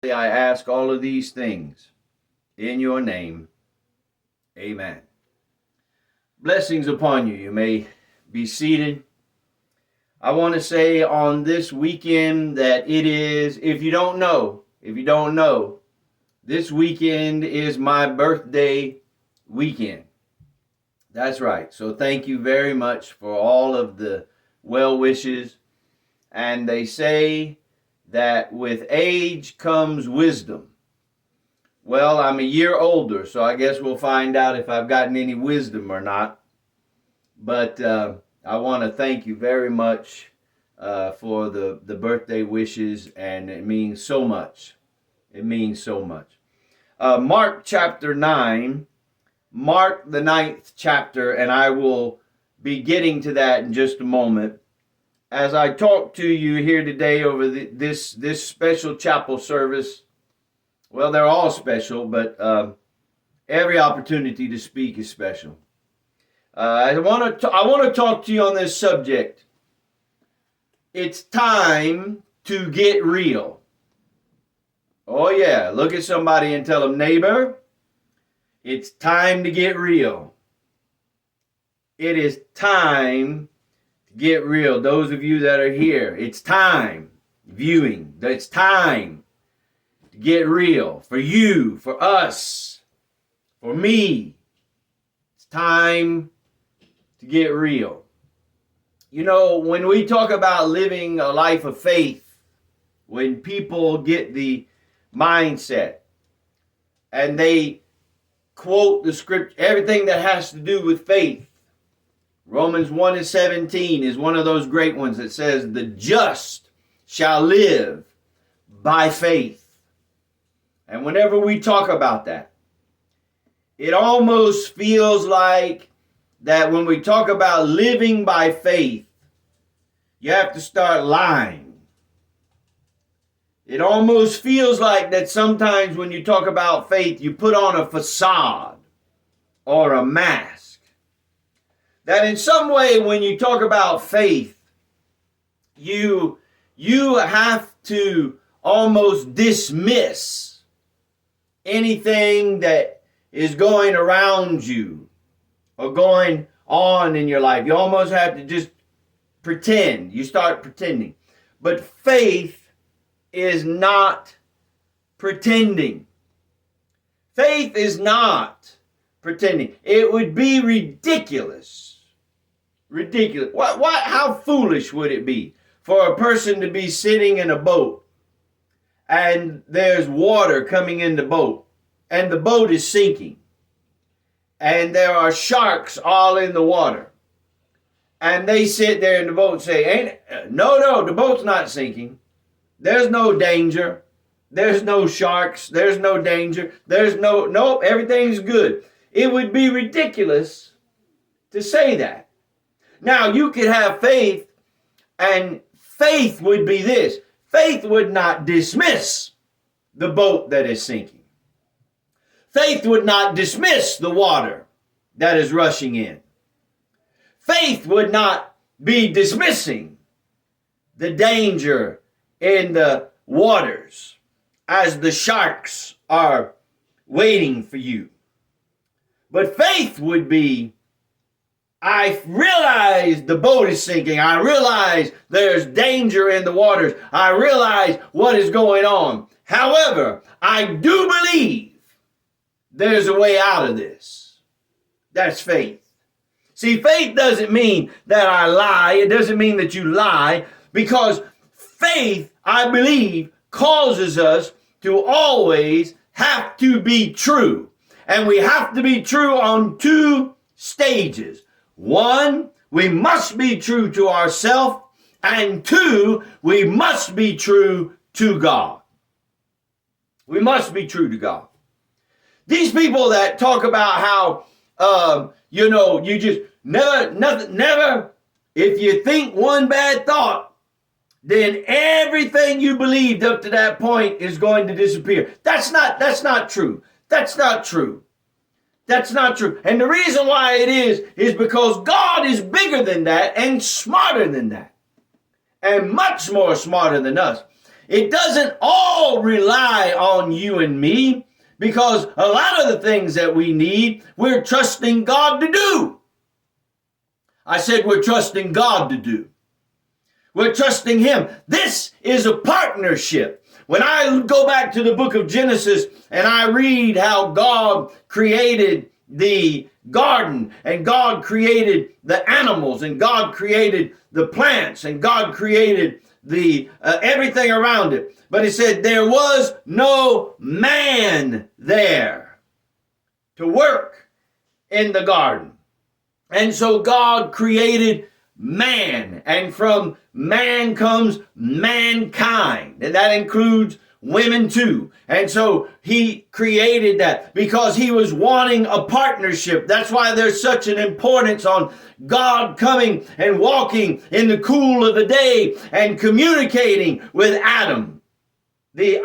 I ask all of these things in your name. Amen. Blessings upon you. You may be seated. I want to say on this weekend that it is, if you don't know, this weekend is my birthday weekend. That's right. So thank you very much for all of the well wishes. And they say that with age comes wisdom. Well, I'm a year older, so I guess we'll find out if I've gotten any wisdom or not. But I want to thank you very much for the birthday wishes, and it means so much. It means so much. Mark chapter 9, Mark the 9th chapter, and I will be getting to that in just a moment. As I talk to you here today over this special chapel service, well, they're all special, but every opportunity to speak is special. I want to talk to you on this subject. It's time to get real. Oh yeah, look at somebody and tell them, neighbor, it's time to get real. It is time to get real. Those of you that are here, it's time. Viewing, it's time to get real. For you, for us, for me. It's time to get real. You know, when we talk about living a life of faith, when people get the mindset and they quote the scripture, everything that has to do with faith, Romans 1:17 is one of those great ones that says, the just shall live by faith. And whenever we talk about that, it almost feels like that when we talk about living by faith, you have to start lying. It almost feels like that sometimes when you talk about faith, you put on a facade or a mask. That in some way, when you talk about faith, you have to almost dismiss anything that is going around you or going on in your life. You almost have to just pretend. You start pretending. But faith is not pretending. Faith is not pretending. It would be ridiculous. Ridiculous. How foolish would it be for a person to be sitting in a boat and there's water coming in the boat and the boat is sinking and there are sharks all in the water and they sit there in the boat and say, no, the boat's not sinking. There's no danger. There's no sharks. There's no danger. Nope, everything's good. It would be ridiculous to say that. Now, you could have faith, and faith would be this. Faith would not dismiss the boat that is sinking. Faith would not dismiss the water that is rushing in. Faith would not be dismissing the danger in the waters as the sharks are waiting for you. But faith would be, I realize the boat is sinking. I realize there's danger in the waters. I realize what is going on. However, I do believe there's a way out of this. That's faith. See, faith doesn't mean that I lie. It doesn't mean that you lie, because faith, I believe, causes us to always have to be true. And we have to be true on two stages. One, we must be true to ourselves. And two, we must be true to God. We must be true to God. These people that talk about how, you just never, if you think one bad thought, then everything you believed up to that point is going to disappear. That's not true. That's not true. That's not true. And the reason why it is because God is bigger than that and smarter than that. And much more smarter than us. it doesn't all rely on you and me, because a lot of the things that we need, we're trusting God to do. I said we're trusting God to do. We're trusting Him. This is a partnership. When I go back to the book of Genesis and I read how God created the garden, and God created the animals, and God created the plants, and God created the everything around it. But it said there was no man there to work in the garden. And so God created man, and from man comes mankind, and that includes women too. And so He created that because He was wanting a partnership. That's why there's such an importance on God coming and walking in the cool of the day and communicating with Adam, the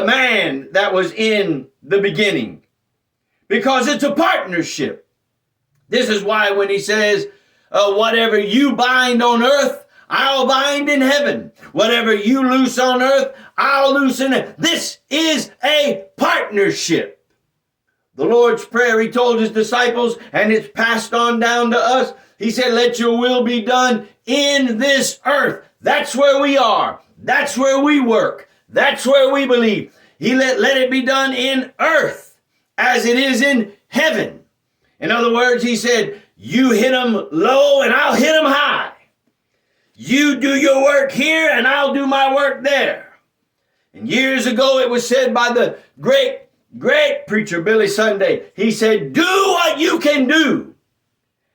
man that was in the beginning, because it's a partnership. This is why when He says, whatever you bind on earth, I'll bind in heaven. Whatever you loose on earth, I'll loose in heaven. This is a partnership. The Lord's Prayer, He told His disciples, and it's passed on down to us. He said, let your will be done in this earth. That's where we are. That's where we work. That's where we believe. He let it be done in earth as it is in heaven. In other words, He said, you hit them low and I'll hit them high. You do your work here and I'll do my work there. And years ago it was said by the great preacher Billy Sunday. He said, do what you can do,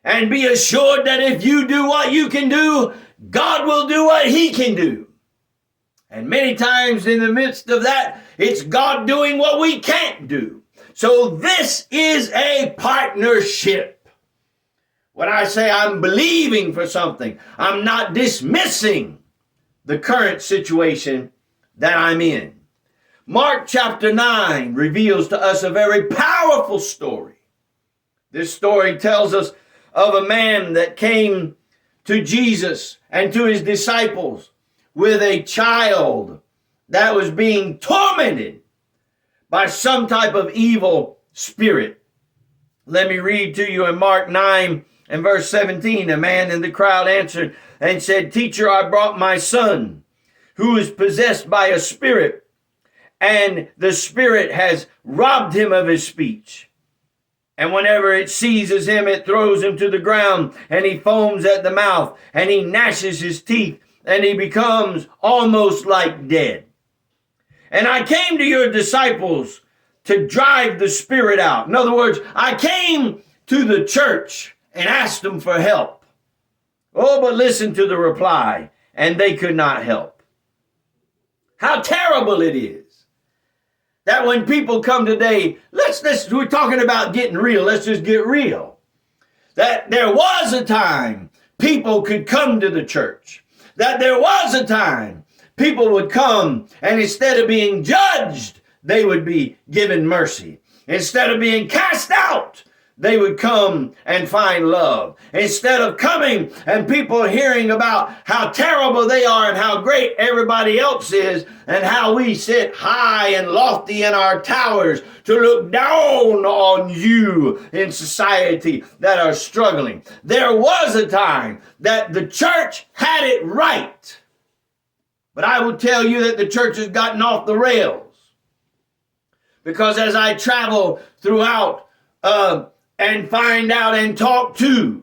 and be assured that if you do what you can do, God will do what He can do. And many times in the midst of that, it's God doing what we can't do. So this is a partnership. When I say I'm believing for something, I'm not dismissing the current situation that I'm in. Mark chapter 9 reveals to us a very powerful story. This story tells us of a man that came to Jesus and to His disciples with a child that was being tormented by some type of evil spirit. Let me read to you in Mark 9 and verse 17. A man in the crowd answered and said, Teacher, I brought my son who is possessed by a spirit, and the spirit has robbed him of his speech. And whenever it seizes him, it throws him to the ground, and he foams at the mouth, and he gnashes his teeth, and he becomes almost like dead. And I came to your disciples to drive the spirit out. In other words, I came to the church and asked them for help. Oh, but listen to the reply, and they could not help. How terrible it is that when people come today, we're talking about getting real. Let's just get real. That there was a time people could come to the church. That there was a time people would come, and instead of being judged, they would be given mercy. Instead of being cast out, they would come and find love. Instead of coming and people hearing about how terrible they are and how great everybody else is and how we sit high and lofty in our towers to look down on you in society that are struggling. There was a time that the church had it right. But I will tell you that the church has gotten off the rails. Because as I travel throughout and find out and talk to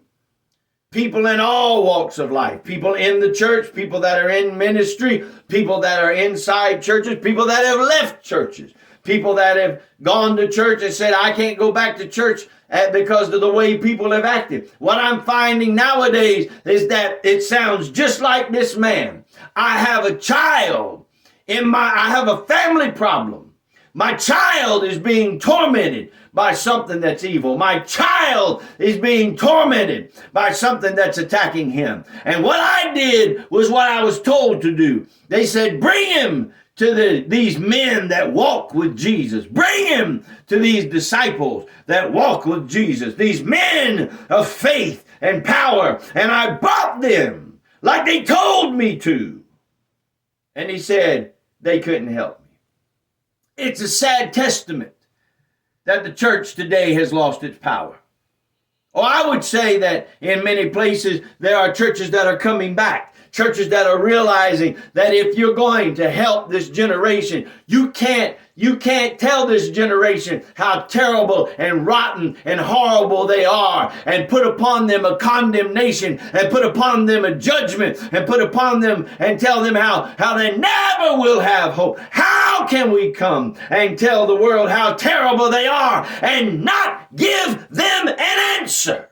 people in all walks of life, people in the church, people that are in ministry, people that are inside churches, people that have left churches, people that have gone to church and said, I can't go back to church because of the way people have acted. What I'm finding nowadays is that it sounds just like this man. I have a child I have a family problem. My child is being tormented by something that's evil. My child is being tormented by something that's attacking him. And what I did was what I was told to do. They said, bring him to these men that walk with Jesus. Bring him to these disciples that walk with Jesus. These men of faith and power. And I brought them like they told me to. And he said, they couldn't help me. It's a sad testament that the church today has lost its power. Or I would say that in many places there are churches that are coming back. Churches that are realizing that if you're going to help this generation, you can't tell this generation how terrible and rotten and horrible they are and put upon them a condemnation and put upon them a judgment and put upon them and tell them how they never will have hope. How can we come and tell the world how terrible they are and not give them an answer?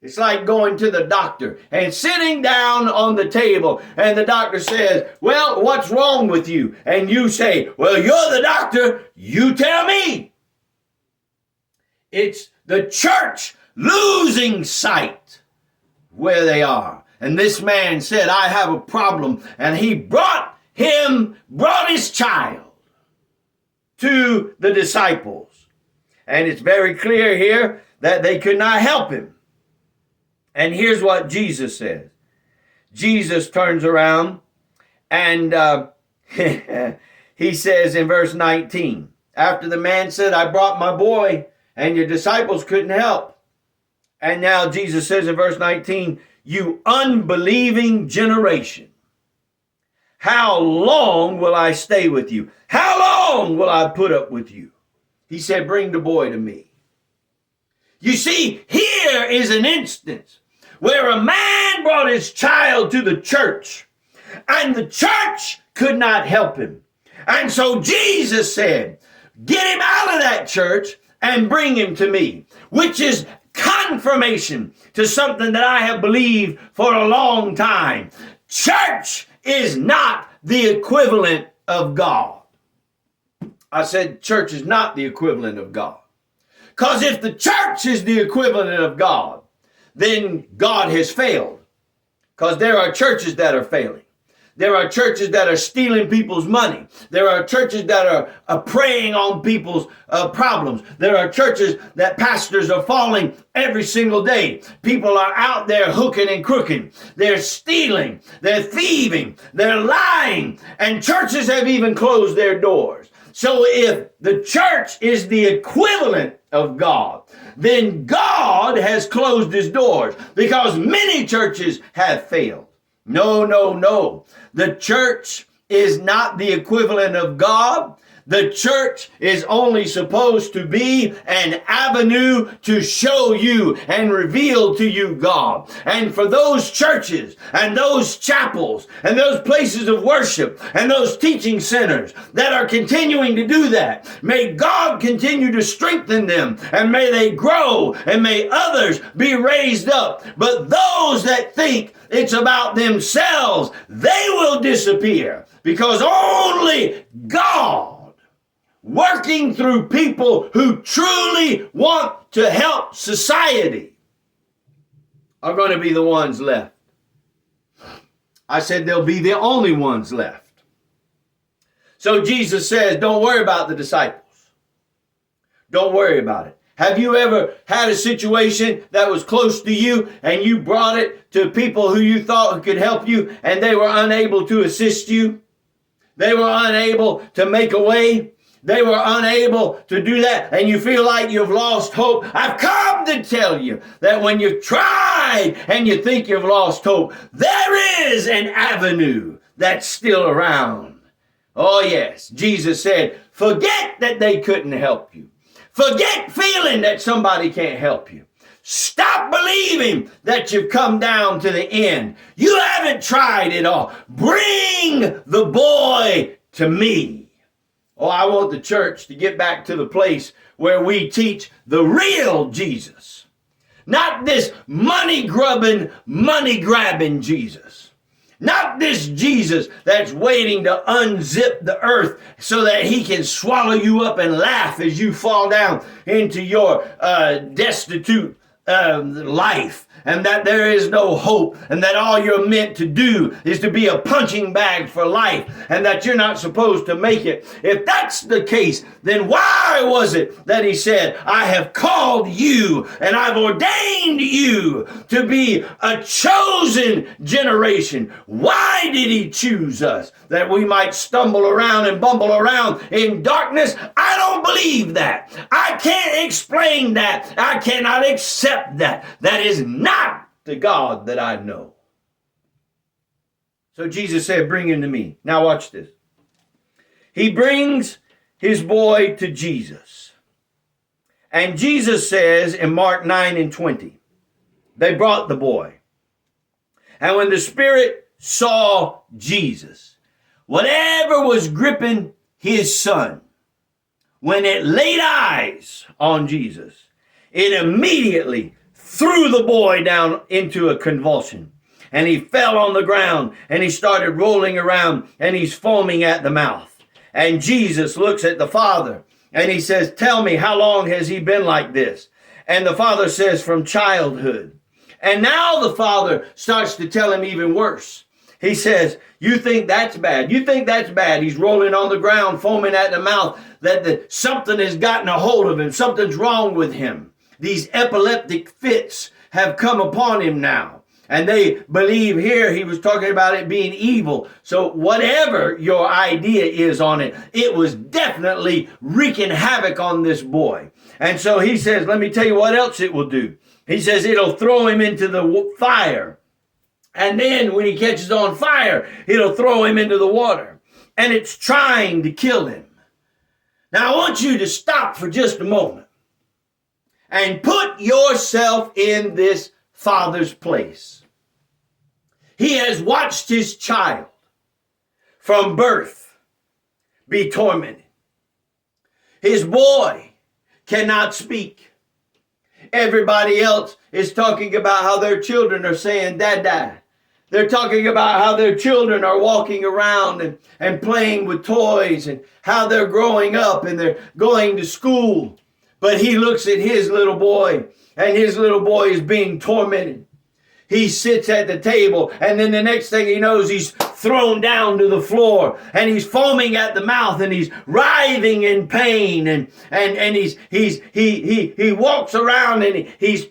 It's like going to the doctor and sitting down on the table and the doctor says, well, what's wrong with you? And you say, well, you're the doctor. You tell me. It's the church losing sight where they are. And this man said, I have a problem. And he brought his child to the disciples. And it's very clear here that they could not help him. And here's what Jesus says. Jesus turns around and he says in verse 19, after the man said, I brought my boy and your disciples couldn't help. And now Jesus says in verse 19, you unbelieving generation, how long will I stay with you? How long will I put up with you? He said, bring the boy to me. You see, here is an instance where a man brought his child to the church and the church could not help him. And so Jesus said, get him out of that church and bring him to me, which is confirmation to something that I have believed for a long time. Church is not the equivalent of God. I said church is not the equivalent of God. Because if the church is the equivalent of God, then God has failed. Because there are churches that are failing. There are churches that are stealing people's money. There are churches that are preying on people's problems. There are churches that pastors are falling every single day. People are out there hooking and crooking. They're stealing. They're thieving. They're lying. And churches have even closed their doors. So if the church is the equivalent of God, then God has closed his doors because many churches have failed. No. The church is not the equivalent of God. The church is only supposed to be an avenue to show you and reveal to you God. And for those churches and those chapels and those places of worship and those teaching centers that are continuing to do that, may God continue to strengthen them and may they grow and may others be raised up. But those that think it's about themselves, they will disappear because only God, working through people who truly want to help society, are going to be the ones left. I said they'll be the only ones left. So Jesus says, don't worry about the disciples. Don't worry about it. Have you ever had a situation that was close to you and you brought it to people who you thought could help you and they were unable to assist you? They were unable to make a way. They were unable to do that, and you feel like you've lost hope. I've come to tell you that when you've tried and you think you've lost hope, there is an avenue that's still around. Oh yes, Jesus said, forget that they couldn't help you. Forget feeling that somebody can't help you. Stop believing that you've come down to the end. You haven't tried it all. Bring the boy to me. Oh, I want the church to get back to the place where we teach the real Jesus. Not this money-grubbing, money-grabbing Jesus. Not this Jesus that's waiting to unzip the earth so that he can swallow you up and laugh as you fall down into your destitute life and that there is no hope, and that all you're meant to do is to be a punching bag for life, and that you're not supposed to make it. If that's the case, then why was it that he said, I have called you and I've ordained you to be a chosen generation? Why did he choose us? That we might stumble around and bumble around in darkness? I don't believe that. I can't explain that. I cannot accept that. That is not the God that I know. So Jesus said, bring him to me. Now watch this. He brings his boy to Jesus. And Jesus says in Mark 9:20, they brought the boy. And when the Spirit saw Jesus, whatever was gripping his son, when it laid eyes on Jesus, it immediately threw the boy down into a convulsion. And he fell on the ground and he started rolling around and he's foaming at the mouth. And Jesus looks at the father and he says, tell me, how long has he been like this? And the father says, from childhood. And now the father starts to tell him even worse. He says, you think that's bad? You think that's bad? He's rolling on the ground, foaming at the mouth, that something has gotten a hold of him. Something's wrong with him. These epileptic fits have come upon him now. And they believe here he was talking about it being evil. So whatever your idea is on it, it was definitely wreaking havoc on this boy. And so he says, let me tell you what else it will do. He says it'll throw him into the fire. And then when he catches on fire, it'll throw him into the water. And it's trying to kill him. Now I want you to stop for just a moment and put yourself in this father's place. He has watched his child from birth be tormented. His boy cannot speak. Everybody else is talking about how their children are saying, Dada. They're talking about how their children are walking around and playing with toys and how they're growing up and they're going to school. But he looks at his little boy and his little boy is being tormented. He sits at the table and then the next thing he knows, he's thrown down to the floor and he's foaming at the mouth and he's writhing in pain and he walks around and he's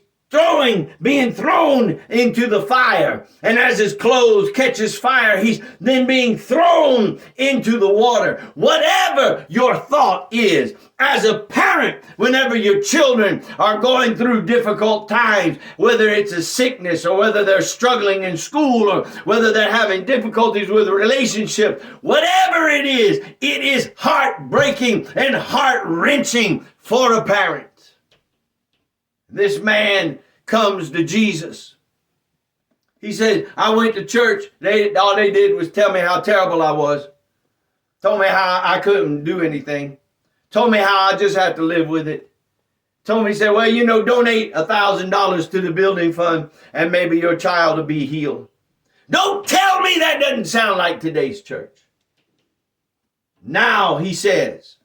being thrown into the fire. And as his clothes catches fire, he's then being thrown into the water. Whatever your thought is, as a parent, whenever your children are going through difficult times, whether it's a sickness or whether they're struggling in school or whether they're having difficulties with a relationship, whatever it is heartbreaking and heart-wrenching for a parent. This man comes to Jesus. He said, I went to church. All they did was tell me how terrible I was. Told me how I couldn't do anything. Told me how I just had to live with it. Told me, he said, well, donate $1,000 to the building fund and maybe your child will be healed. Don't tell me that doesn't sound like today's church. Now he says,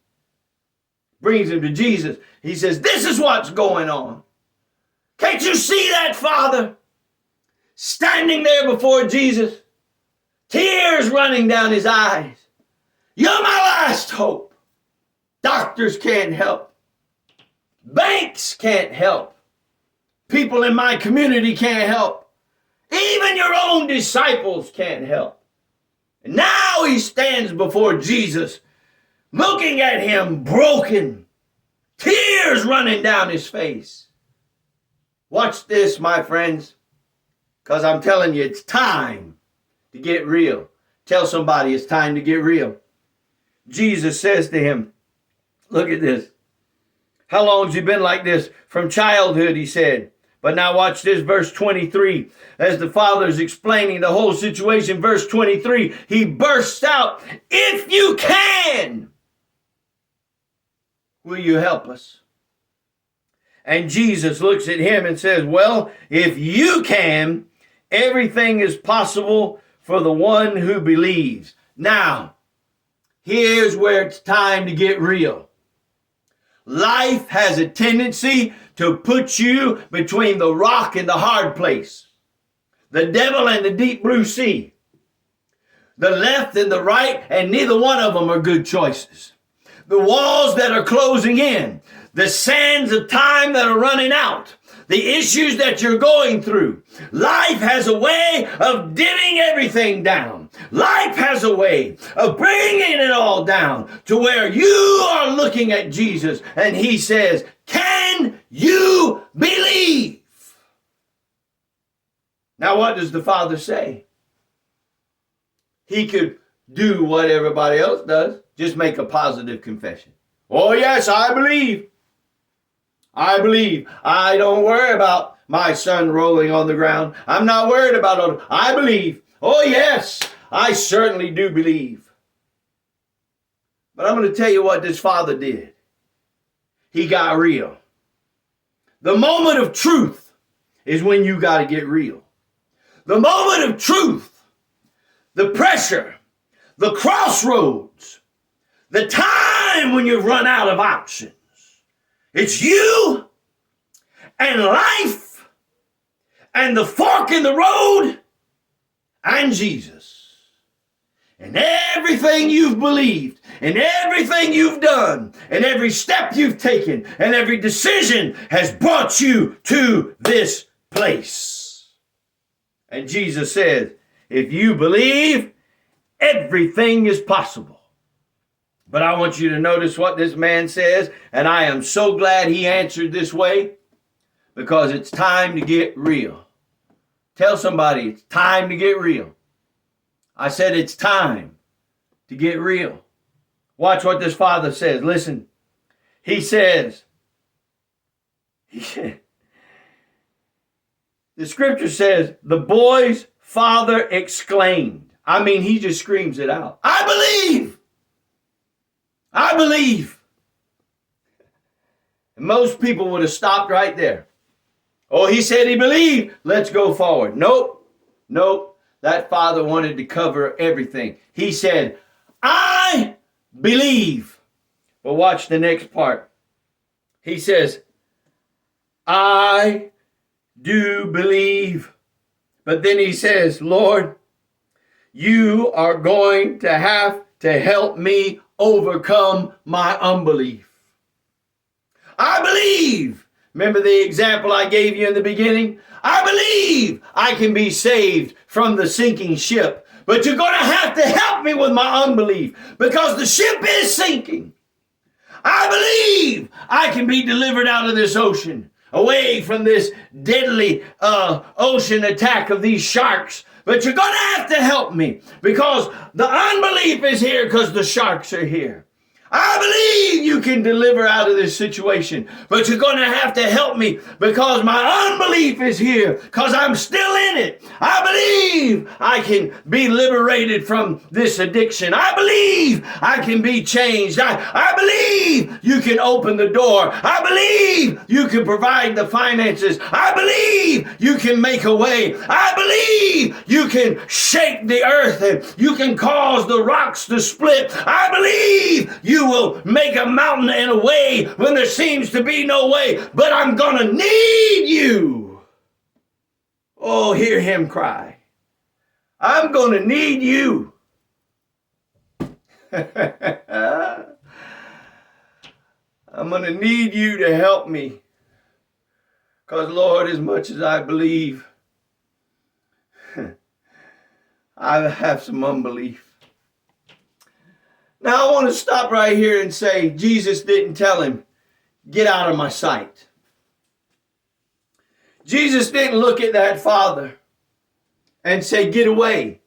brings him to Jesus. He says, this is what's going on. Can't you see that father standing there before Jesus? Tears running down his eyes. You're my last hope. Doctors can't help. Banks can't help. People in my community can't help. Even your own disciples can't help. And now he stands before Jesus, looking at him broken, tears running down his face. Watch this, my friends, because I'm telling you, it's time to get real. Tell somebody it's time to get real. Jesus says to him, look at this. How long has he been like this? From childhood, he said. But now watch this, verse 23. As the father's explaining the whole situation, verse 23, he bursts out, if you can, will you help us? And Jesus looks at him and says, well, if you can, everything is possible for the one who believes. Now, here's where it's time to get real. life has a tendency to put you between the rock and the hard place, the devil and the deep blue sea, the left and the right, and neither one of them are good choices. The walls that are closing in, the sands of time that are running out, the issues that you're going through. Life has a way of dimming everything down. Life has a way of bringing it all down to where you are looking at Jesus and he says, can you believe? Now, what does the Father say? He could do what everybody else does, just make a positive confession. Oh, yes, I believe. I believe. I don't worry about my son rolling on the ground. I'm not worried about it. I believe. Oh, yes, I certainly do believe. But I'm going to tell you what this father did. He got real. The moment of truth is when you got to get real. The moment of truth, the pressure, the crossroads, the time when you've run out of options. It's you and life and the fork in the road and Jesus. And everything you've believed and everything you've done and every step you've taken and every decision has brought you to this place. And Jesus said, if you believe, everything is possible. But I want you to notice what this man says, and I am so glad he answered this way, because it's time to get real. Tell somebody it's time to get real. I said it's time to get real. Watch what this father says. Listen, he says, the scripture says, the boy's father exclaimed. I mean, he just screams it out. I believe. I believe. And most people would have stopped right there. Oh, he said he believed. Let's go forward. Nope. That father wanted to cover everything. He said, I believe. But watch the next part. He says, I do believe. But then he says, Lord, you are going to have to help me overcome my unbelief. I believe. Remember the example I gave you in the beginning? I believe I can be saved from the sinking ship. But you're going to have to help me with my unbelief because the ship is sinking. I believe I can be delivered out of this ocean, away from this deadly ocean attack of these sharks. But you're going to have to help me because the unbelief is here because the sharks are here. I believe you can deliver out of this situation, but you're going to have to help me because my unbelief is here because I'm still in it. I believe I can be liberated from this addiction. I believe I can be changed. I believe you can open the door. I believe you can provide the finances. I believe you can make a way. I believe you can shake the earth and you can cause the rocks to split. I believe you will make a mountain in a way when there seems to be no way, but I'm gonna need you. Oh, hear him cry. I'm gonna need you. I'm gonna need you to help me. Because Lord, as much as I believe, I have some unbelief. Now I want to stop right here and say Jesus didn't tell him, get out of my sight. Jesus didn't look at that father and say, get away.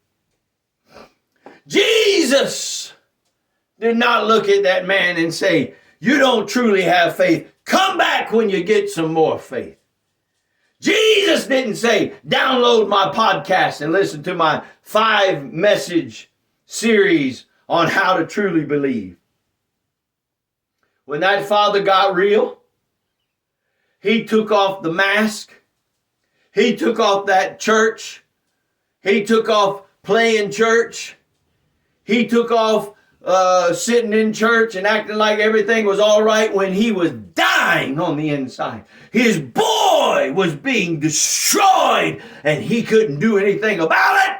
Jesus did not look at that man and say, you don't truly have faith. Come back when you get some more faith. Jesus didn't say, download my podcast and listen to my 5-message series on how to truly believe. When that father got real, he took off the mask. He took off that church. He took off playing church. He took off sitting in church and acting like everything was all right when he was dying on the inside. His boy was being destroyed and he couldn't do anything about it.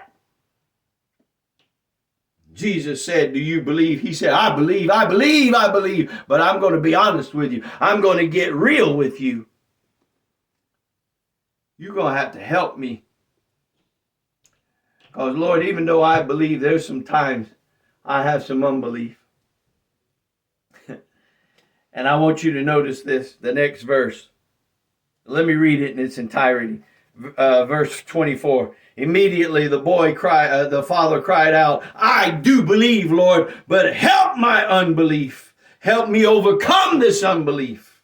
Jesus said, do you believe? He said, I believe, I believe, I believe. But I'm going to be honest with you. I'm going to get real with you. You're going to have to help me. Because, Lord, even though I believe, there's some times I have some unbelief. And I want you to notice this, the next verse. Let me read it in its entirety. Verse 24. Immediately the father cried out, I do believe, Lord, but help my unbelief. Help me overcome this unbelief.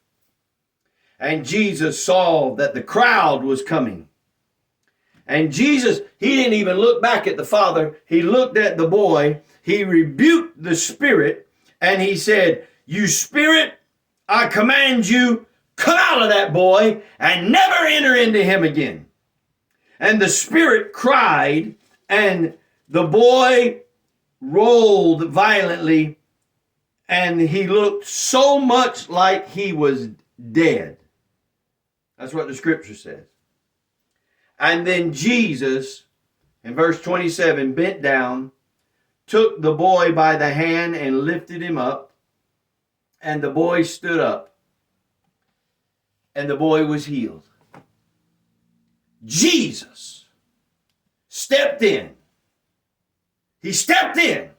And Jesus saw that the crowd was coming. And Jesus, he didn't even look back at the father. He looked at the boy. He rebuked the spirit. And he said, you spirit, I command you, come out of that boy and never enter into him again. And the spirit cried, and the boy rolled violently, and he looked so much like he was dead. That's what the scripture says. And then Jesus, in verse 27, bent down, took the boy by the hand and lifted him up, and the boy stood up, and the boy was healed. Jesus stepped in. He stepped in.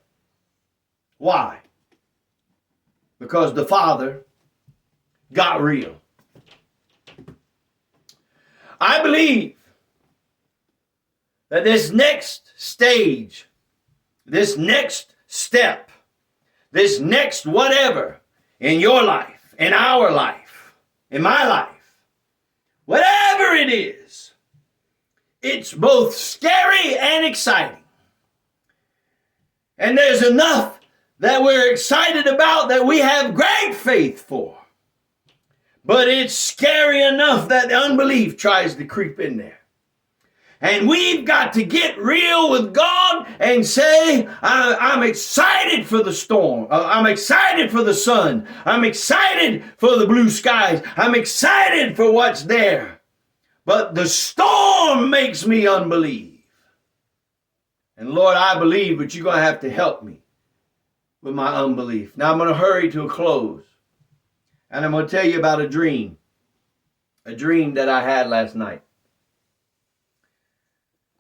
Why? Because the Father got real. I believe that this next stage, this next step, this next whatever in your life, in our life, in my life, whatever it is, it's both scary and exciting. And there's enough that we're excited about that we have great faith for. But it's scary enough that the unbelief tries to creep in there. And we've got to get real with God and say, I'm excited for the storm. I'm excited for the sun. I'm excited for the blue skies. I'm excited for what's there. But the storm makes me unbelieve. And Lord, I believe, but you're going to have to help me with my unbelief. Now I'm going to hurry to a close. And I'm going to tell you about a dream that I had last night.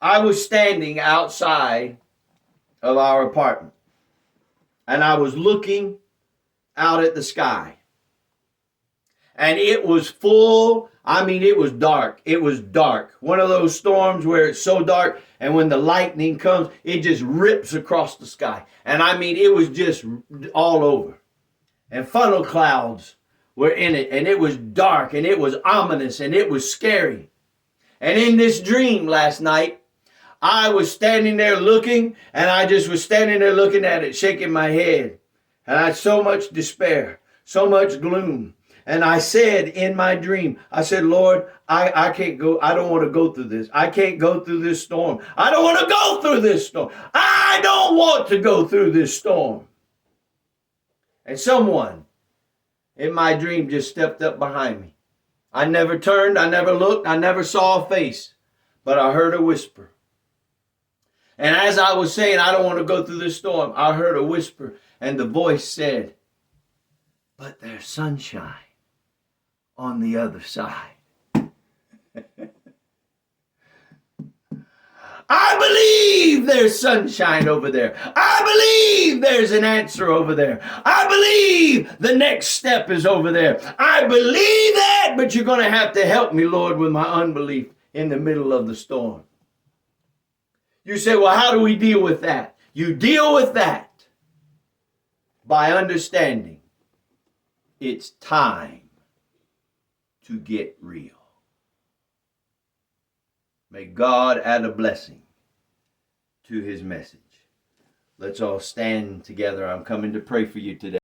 I was standing outside of our apartment, and I was looking out at the sky. And it was full, it was dark. It was dark. One of those storms where it's so dark, and when the lightning comes, it just rips across the sky. And it was just all over. And funnel clouds were in it, and it was dark, and it was ominous, and it was scary. And in this dream last night, I was standing there looking, and I just was standing there looking at it, shaking my head. And I had so much despair, so much gloom. And I said in my dream, I said, Lord, I can't go. I don't want to go through this. I can't go through this storm. I don't want to go through this storm. I don't want to go through this storm. And someone in my dream just stepped up behind me. I never turned. I never looked. I never saw a face. But I heard a whisper. And as I was saying, I don't want to go through this storm, I heard a whisper. And the voice said, but there's sunshine on the other side. I believe there's sunshine over there. I believe there's an answer over there. I believe the next step is over there. I believe that, but you're going to have to help me, Lord, with my unbelief in the middle of the storm. You say, well, how do we deal with that? You deal with that by understanding it's time to get real. May God add a blessing to his message. Let's all stand together. I'm coming to pray for you today.